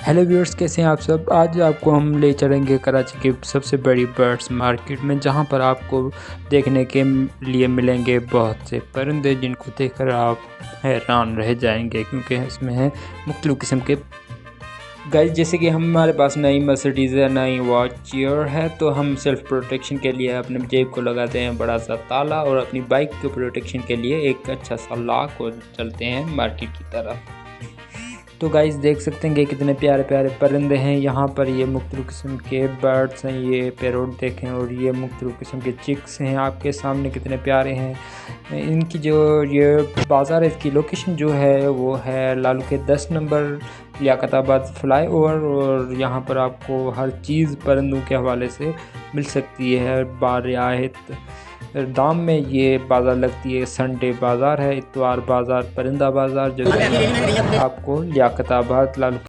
Hello viewers, कैसे हैं आप सब। आज आपको हम ले चलेंगे कराची की सबसे बड़ी बर्ड्स मार्केट में, जहां पर आपको देखने के लिए मिलेंगे बहुत से परिंदे जिनको देखकर आप हैरान रह जाएंगे, क्योंकि इसमें है मुख्तलिफ़ किस्म के गाइस। जैसे कि हमारे पास नई मर्सिडीज़ है, नई वॉचियर है, तो हम सेल्फ़ प्रोटेक्शन के लिए अपने जेब को लगाते हैं बड़ा सा ताला, और अपनी बाइक के प्रोटेक्शन के लिए एक अच्छा सा लॉक, और चलते हैं मार्केट की तरफ। तो गाइस देख सकते हैं कि कितने प्यारे प्यारे परिंदे हैं यहाँ पर। ये मुख्तलिफ़ किस्म के बर्ड्स हैं, ये पैरोट देखें, और ये मुख्तलिफ़ किस्म के चिक्स हैं आपके सामने, कितने प्यारे हैं। इनकी जो ये बाज़ार है, इसकी लोकेशन जो है वो है लालू के 10 नंबर लियाकताबाद फ्लाई ओवर, और यहाँ पर आपको हर चीज़ परिंदों के हवाले से मिल सकती है बारियात दाम में। ये बाज़ार लगती है, संडे बाज़ार है, इतवार बाज़ार, परिंदा बाज़ार, जो आपको लियाकताबाद लालू